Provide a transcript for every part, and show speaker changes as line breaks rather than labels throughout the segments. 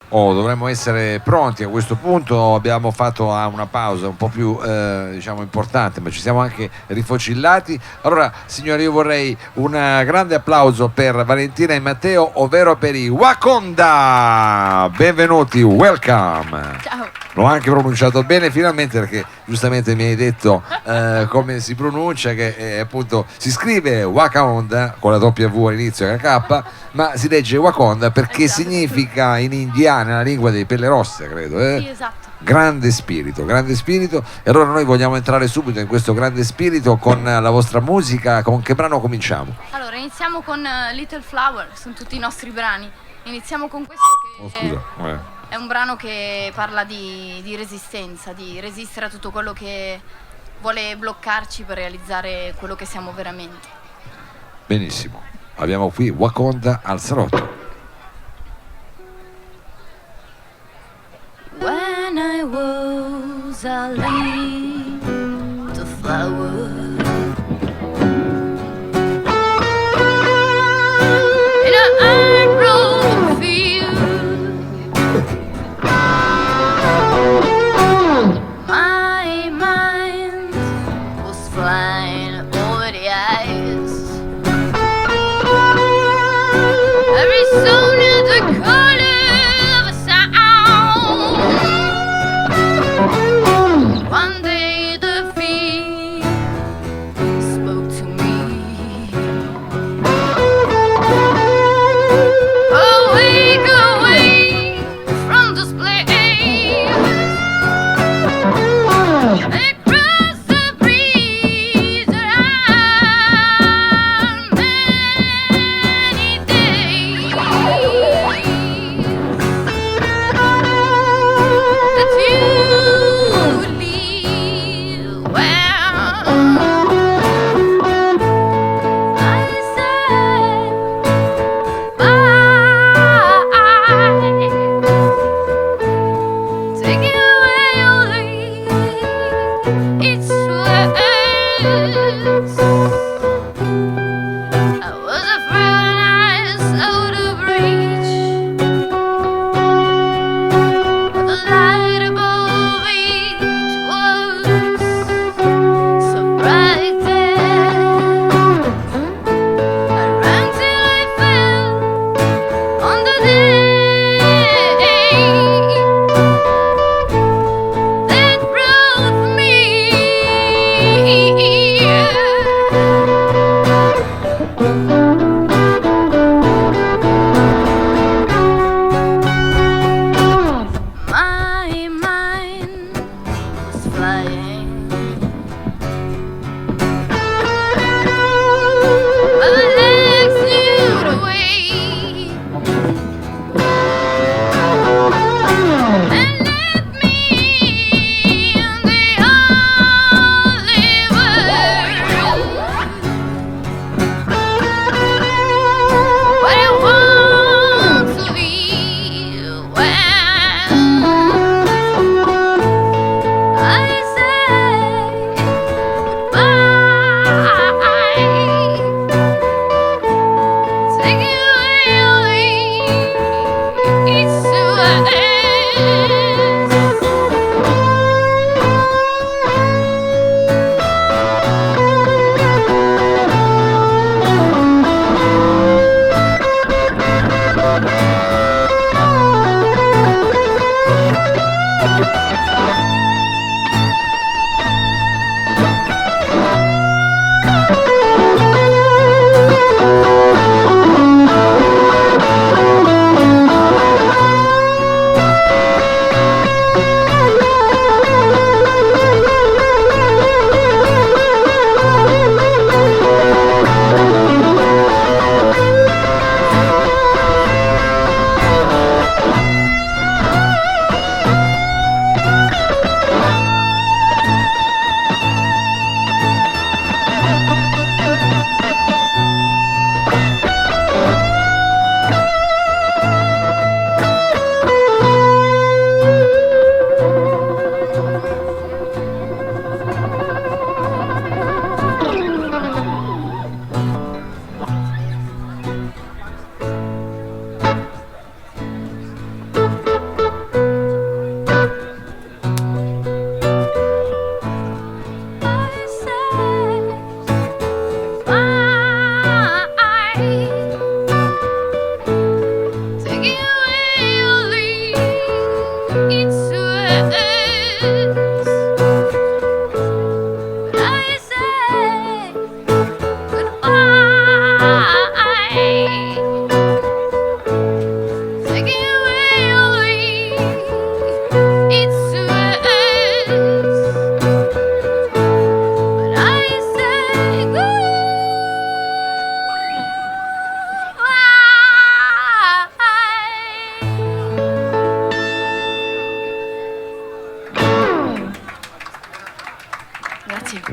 Dovremmo essere pronti a questo punto. Abbiamo fatto una pausa un po' più diciamo importante, ma ci siamo anche rifocillati. Allora, signori, io vorrei un grande applauso per Valentina e Matteo, ovvero per i Wakonda. Benvenuti, welcome.
Ciao.
L'ho anche pronunciato bene finalmente, perché giustamente mi hai detto come si pronuncia, che appunto si scrive Wakonda con la W all'inizio e la K, ma si legge Wakonda perché
Esatto.
significa in indiana, la lingua dei pelle rosse, credo.
Sì, esatto.
Grande spirito, grande spirito. E allora noi vogliamo entrare subito in questo grande spirito con la vostra musica. Con che brano cominciamo?
Allora, iniziamo con Little Flower, sono tutti i nostri brani. Iniziamo con questo che
Scusa.
è un brano che parla di resistenza, di resistere a tutto quello che vuole bloccarci per realizzare quello che siamo veramente.
Benissimo. Abbiamo qui Wakonda al salotto.
When I was a little flower in a ungrown field, my mind was flying over the ice. Every sound in the color of a sound. One day the feet spoke to me. Awake, awake from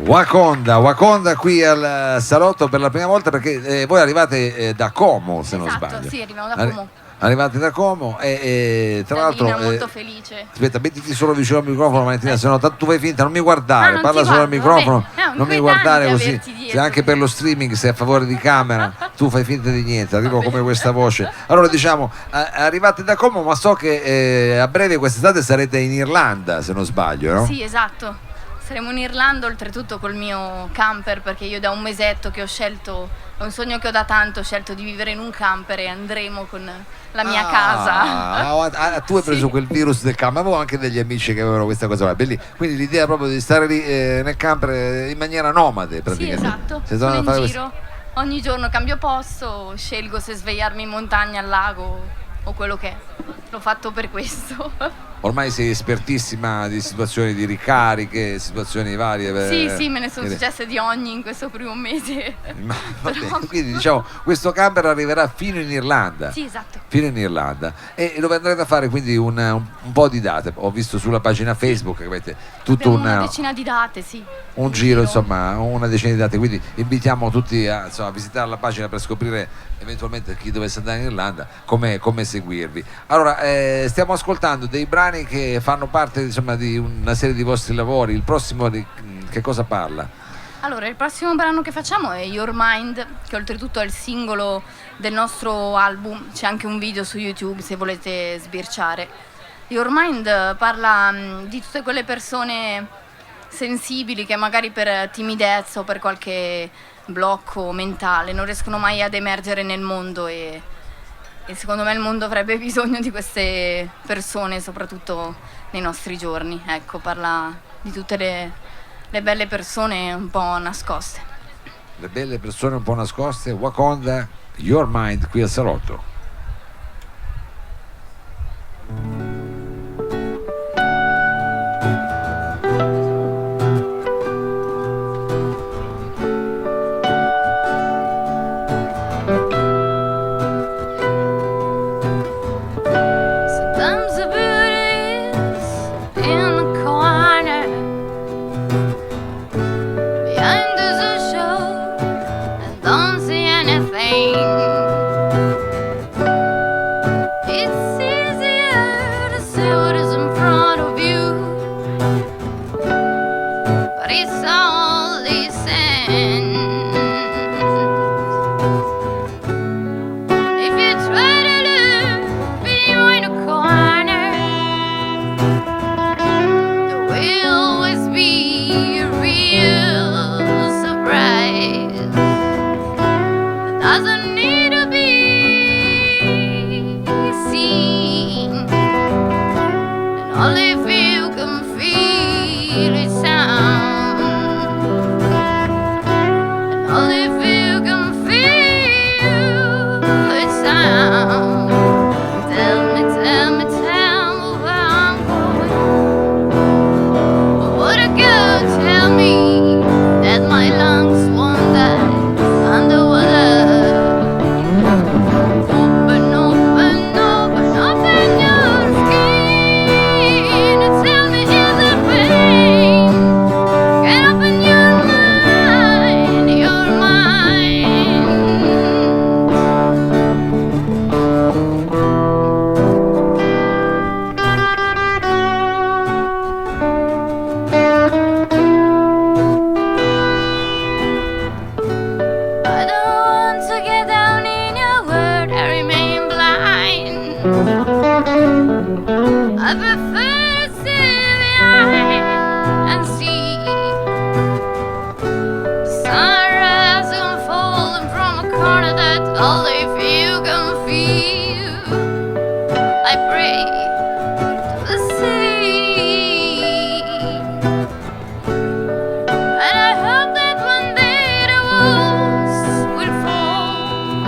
Wakonda qui al Salotto per la prima volta, perché voi arrivate da Como, se non
Esatto,
sbaglio.
sì, arriviamo da Como.
Arrivate da Como e tra l'altro
molto felice.
aspetta, mettiti solo vicino al microfono, Valentina, se no tu fai finta, non mi guardare,
non
parla
ti
solo al
guardo,
microfono,
vabbè.
non mi guardare così,
averti
se
dietro.
anche per lo streaming sei a favore di camera, tu fai finta di niente, arrivo come questa voce. Allora diciamo, arrivate da Como, ma so che a breve quest'estate sarete in Irlanda, se non sbaglio, no?
Sì, esatto. Saremo in Irlanda, oltretutto col mio camper, perché io da un mesetto che ho scelto, è un sogno che ho da tanto, ho scelto di vivere in un camper e andremo con la mia casa.
Tu hai preso
Sì.
quel virus del camper, avevo anche degli amici che avevano questa cosa, quindi l'idea proprio di stare lì nel camper in maniera nomade
Sì,
praticamente.
esatto.
Sei
Sono
tornato a
in
fare
giro, ogni giorno cambio posto, scelgo se svegliarmi in montagna, al lago o quello che è. L'ho fatto per questo.
Ormai sei espertissima di situazioni di ricariche, situazioni varie.
Sì, me ne sono successe di ogni in questo primo mese.
Vabbè, quindi diciamo questo camper arriverà fino in Irlanda.
Sì, esatto.
Fino in Irlanda e dove andrete a fare quindi un po' di date. Ho visto sulla pagina Facebook che avete tutto
Abbiamo una decina di date, sì.
un giro, insomma, una decina di date, quindi invitiamo tutti a visitare la pagina per scoprire eventualmente chi dovesse andare in Irlanda come seguirvi. Allora, stiamo ascoltando dei brani che fanno parte, insomma, di una serie di vostri lavori. Il prossimo di che cosa parla?
Allora, il prossimo brano che facciamo è Your Mind, che oltretutto è il singolo del nostro album. C'è anche un video su YouTube se volete sbirciare. Your Mind parla di tutte quelle persone sensibili che magari per timidezza o per qualche blocco mentale non riescono mai ad emergere nel mondo e secondo me il mondo avrebbe bisogno di queste persone, soprattutto nei nostri giorni. Ecco, parla di tutte le belle persone un po' nascoste.
Le belle persone un po' nascoste. Wakonda, Your Mind qui al Salotto.
Sometimes the beauty is in the corner behind the show and don't see anything. It's easier to see what is in front of you, but it's all listen. If you try to look behind a corner, there will always be a real surprise. It doesn't need to be seen, and only if you can feel it sound, and only if you can feel it sound. Tell me where I'm going. Would a girl tell me that my lungs won't die underwater? Open your skin and tell me here's the pain. Get open your mind, your mind. I don't want to get down in your word, I remain blind. I prefer to sit behind and see the sunrise unfolding from a corner that only if you can feel. I pray to the sea, and I hope that one day the walls will fall,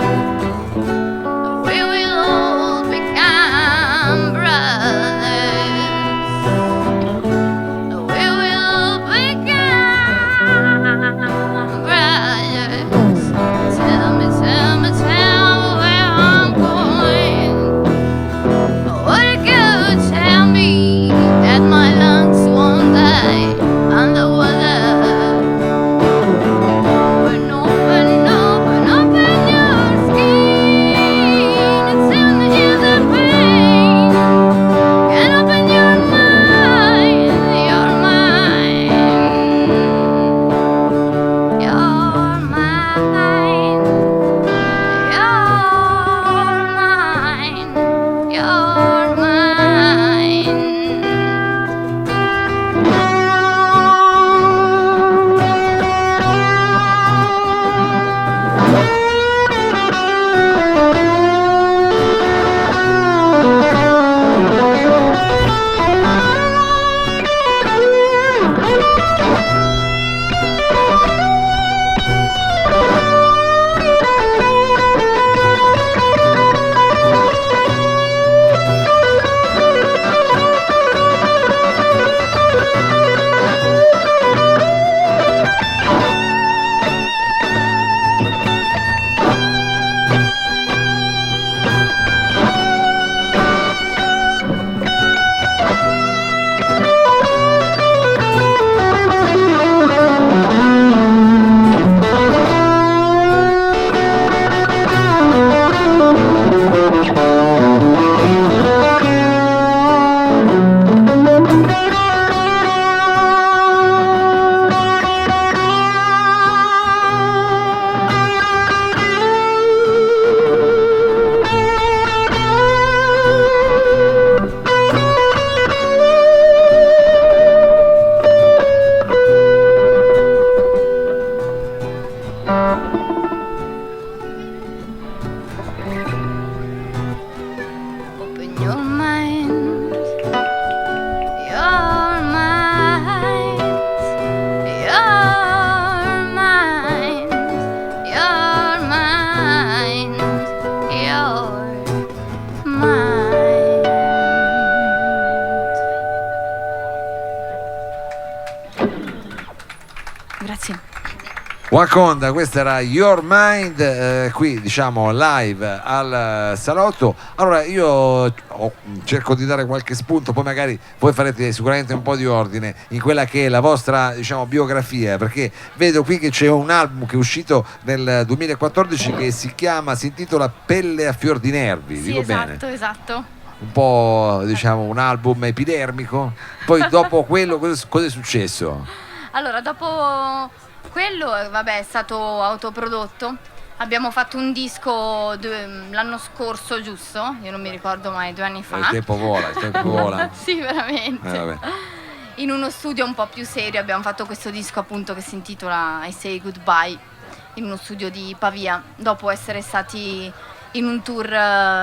and we will all become brothers, and we will all become brothers. Tell me where I'm going. What a girl Grazie.
Wakonda, questa era Your Mind, qui diciamo live al Salotto. Allora io cerco di dare qualche spunto, poi magari voi farete sicuramente un po' di ordine in quella che è la vostra, diciamo, biografia, perché vedo qui che c'è un album che è uscito nel 2014 che si intitola Pelle a fior di nervi,
Sì,
dico
esatto,
bene?
esatto.
Un po', diciamo, un album epidermico. Poi dopo quello cosa è successo?
Allora, dopo quello, vabbè, è stato autoprodotto. Abbiamo fatto un disco l'anno scorso, giusto? Io non mi ricordo mai, 2 anni fa.
Il tempo vola, il tempo vola.
Sì, veramente.
Vabbè.
In uno studio un po' più serio abbiamo fatto questo disco appunto che si intitola I Say Goodbye, in uno studio di Pavia, dopo essere stati in un tour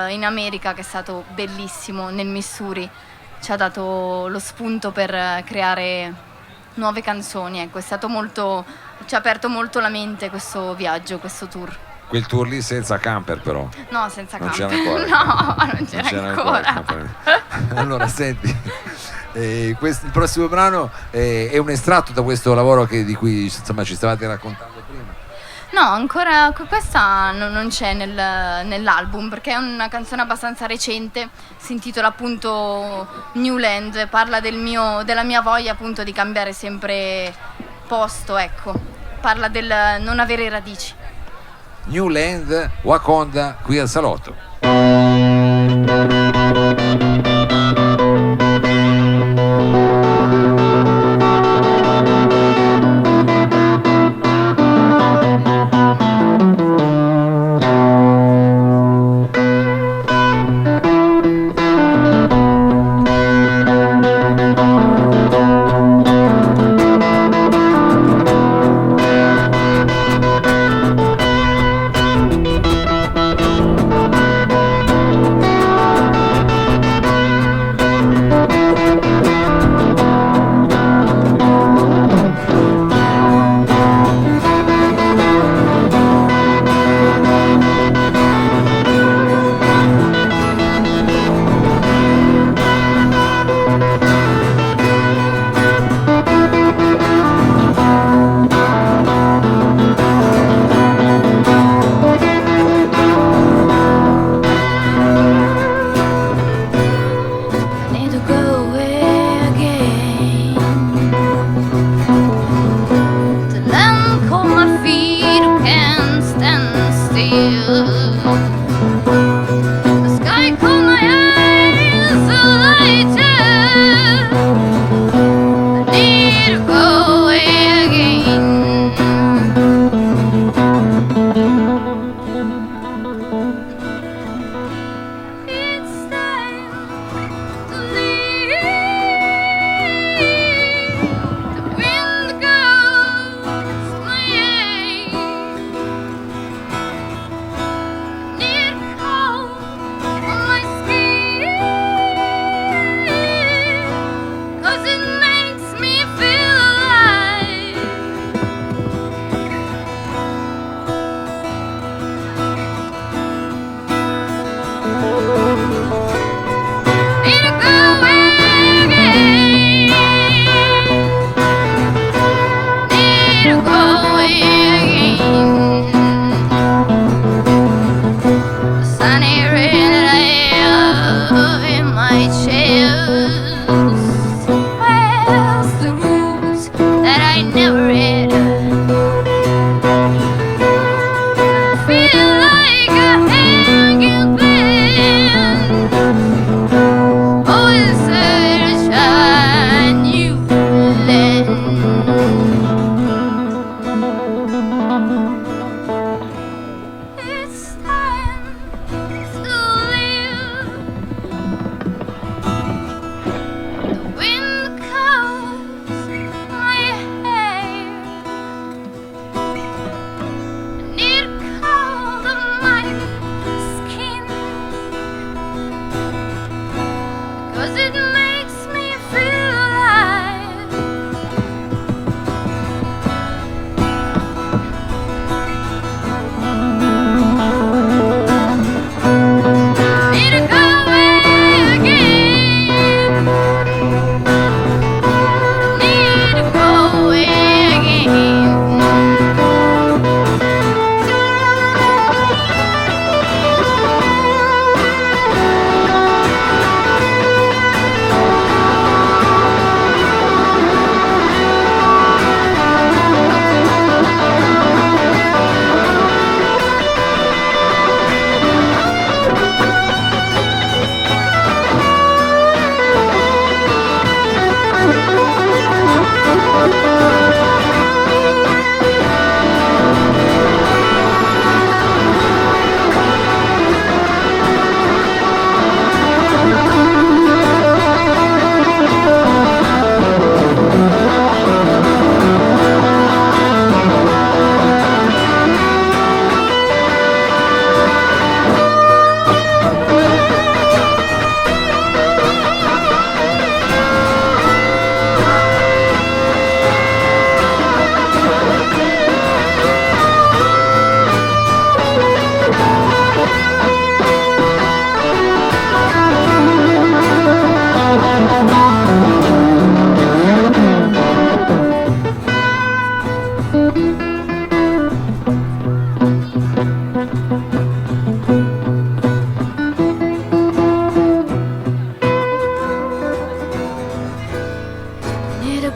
in America che è stato bellissimo, nel Missouri. Ci ha dato lo spunto per creare nuove canzoni, ecco, ci ha aperto molto la mente questo viaggio, questo tour.
Quel tour lì senza camper però.
No, senza
Non
camper.
c'era ancora.
No, non c'era ancora.
il camper. Allora, senti, il prossimo brano è un estratto da questo lavoro di cui insomma ci stavate raccontando prima.
No, ancora questa non c'è nell'album perché è una canzone abbastanza recente, si intitola appunto New Land, parla della mia voglia appunto di cambiare sempre posto, ecco, parla del non avere radici.
New Land, Wakonda, qui al Salotto.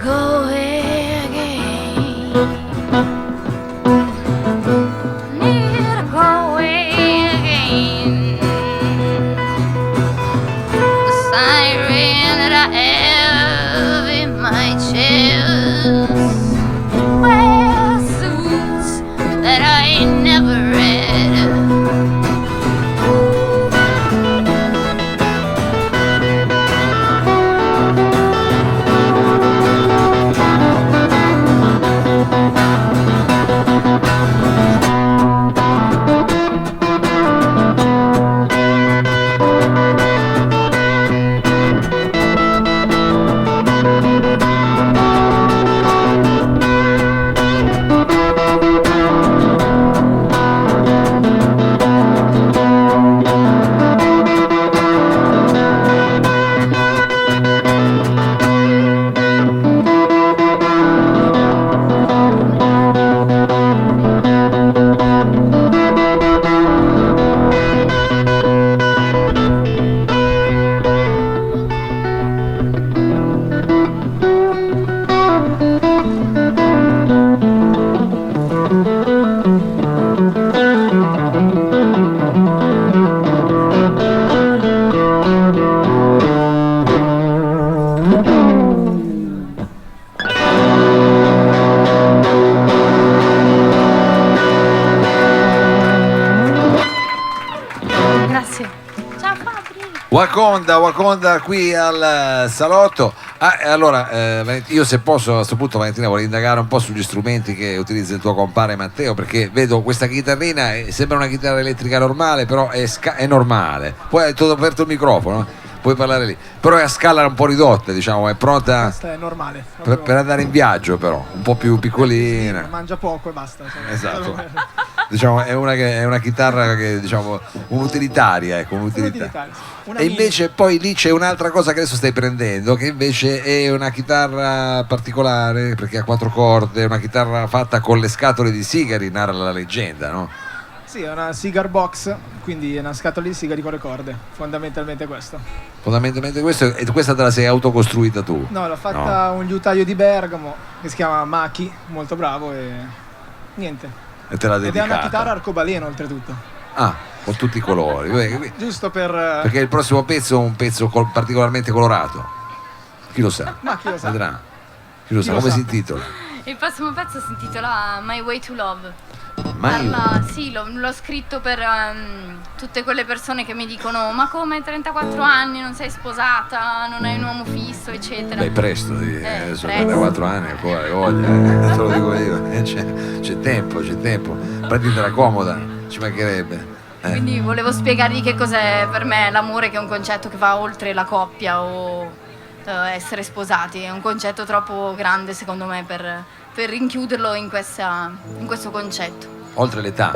go away again. Need to go away again. The siren that I have in my chest wears suits that I never read. Grazie. Ciao Fabri.
Wakonda qui al salotto. Allora, io se posso a questo punto, Valentina, vorrei indagare un po' sugli strumenti che utilizza il tuo compare Matteo, perché vedo questa chitarrina, sembra una chitarra elettrica normale, però è normale. Poi ti ho aperto il microfono, puoi parlare lì, però è a scala un po' ridotta, diciamo, è pronta.
Questa è normale.
Per andare in viaggio, però, un po' più piccolina.
Sì, mangia poco e basta.
Esatto. Diciamo, è una chitarra che, diciamo, un'utilitaria, ecco, un'utilitaria. E invece poi lì c'è un'altra cosa che adesso stai prendendo, che invece è una chitarra particolare, perché ha 4 corde, è una chitarra fatta con le scatole di sigari, narra la leggenda, no?
Sì, è una cigar box, quindi è una scatola di sigari con le corde, fondamentalmente questo.
Fondamentalmente questo, e questa te la sei autocostruita tu?
No, l'ha fatta un liutaio di Bergamo, che si chiama Maki, molto bravo e niente.
E te l'ha dedicata.
Ed è una chitarra arcobaleno oltretutto.
Ah, con tutti i colori.
Giusto per...
Perché il prossimo pezzo è un pezzo particolarmente colorato. Chi lo sa?
Ma chi lo sa?
Vedrà. Chi lo sa? Come si intitola?
Il prossimo pezzo si intitola My Way to Love.
Sì,
l'ho scritto per tutte quelle persone che mi dicono: ma come 34 anni, non sei sposata, non hai un uomo fisso, eccetera.
Beh, presto, adesso 34 anni ancora, hai voglia, te lo dico io, c'è tempo, prenditela comoda, ci mancherebbe.
Quindi volevo spiegargli che cos'è per me l'amore, che è un concetto che va oltre la coppia o essere sposati, è un concetto troppo grande secondo me per rinchiuderlo in questo concetto.
Oltre l'età,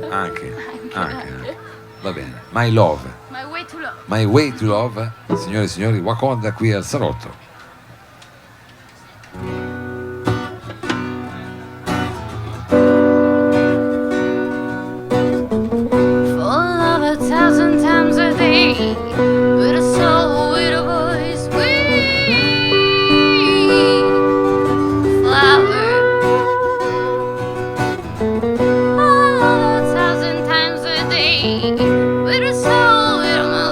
anche. Va bene. My Love.
My Way to Love.
My Way to Love, signore e signori, Wakonda qui al salotto.
Full of 1,000 times a day, with a soul, with a voice, with a soul, with a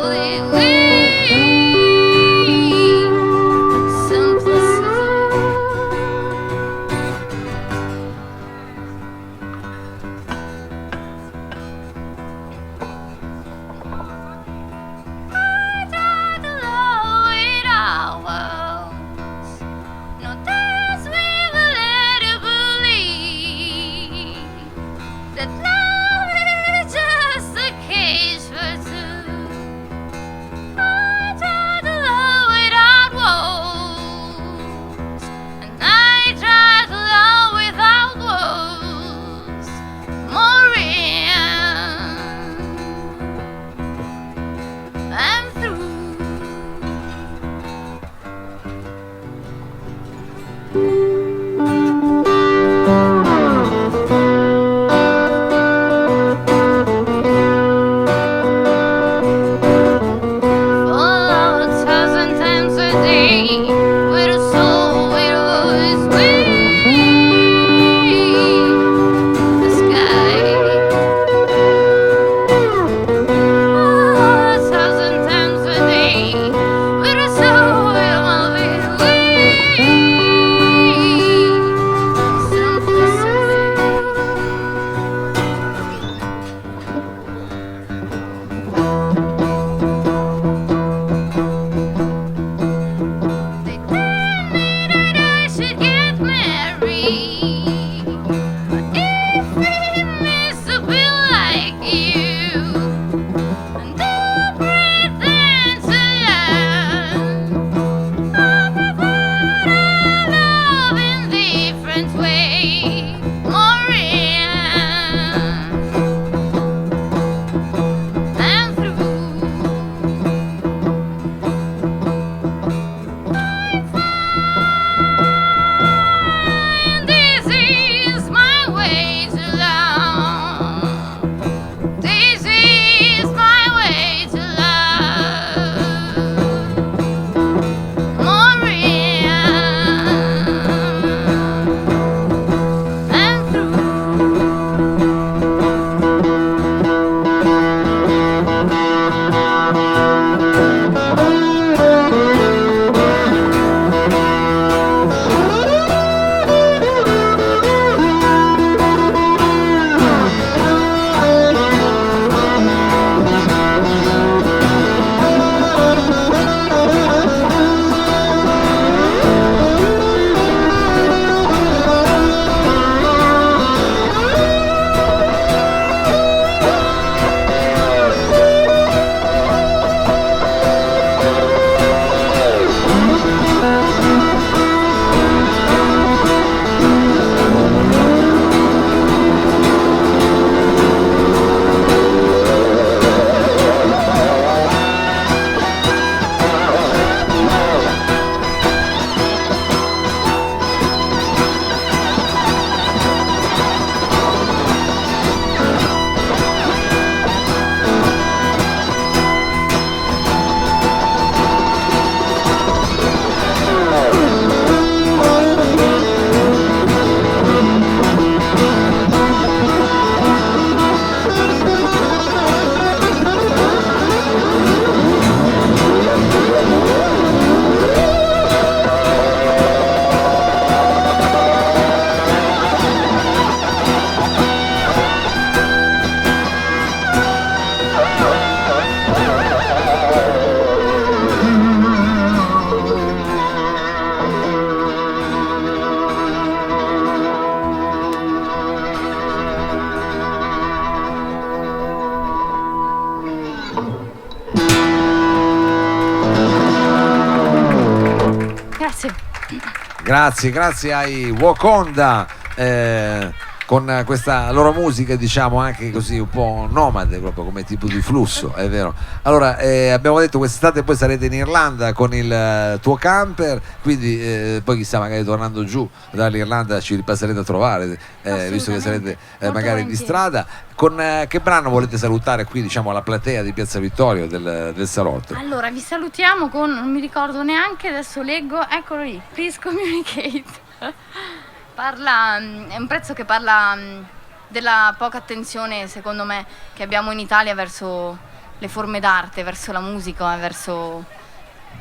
with a soul. Grazie.
Grazie ai Wakonda, con questa loro musica, diciamo anche così un po' nomade, proprio come tipo di flusso, è vero. Allora, abbiamo detto quest'estate poi sarete in Irlanda con il tuo camper, quindi poi chissà, magari tornando giù dall'Irlanda ci ripasserete a trovare, visto che sarete magari di strada. Con che brano volete salutare qui, diciamo, alla platea di Piazza Vittorio del Salotto?
Allora, vi salutiamo con, non mi ricordo neanche, adesso leggo, eccolo lì, Please Communicate. È un pezzo che parla della poca attenzione, secondo me, che abbiamo in Italia verso le forme d'arte, verso la musica e verso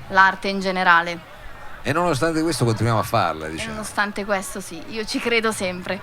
l'arte in generale.
E nonostante questo continuiamo a farla, diciamo.
E nonostante questo, sì, io ci credo sempre.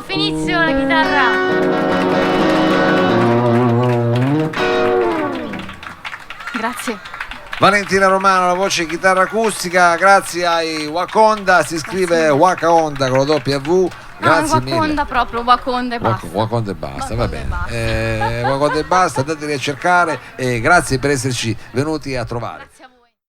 Finizio la chitarra. Grazie.
Valentina Romano, la voce e chitarra acustica, grazie ai Wakonda, si scrive Wakonda con la W. Grazie mille.
Wakonda proprio, Wakonda e basta.
Wakonda e basta, va
Wakonda e
bene.
basta.
Wakonda e basta, andateli a cercare e grazie per esserci venuti a trovare.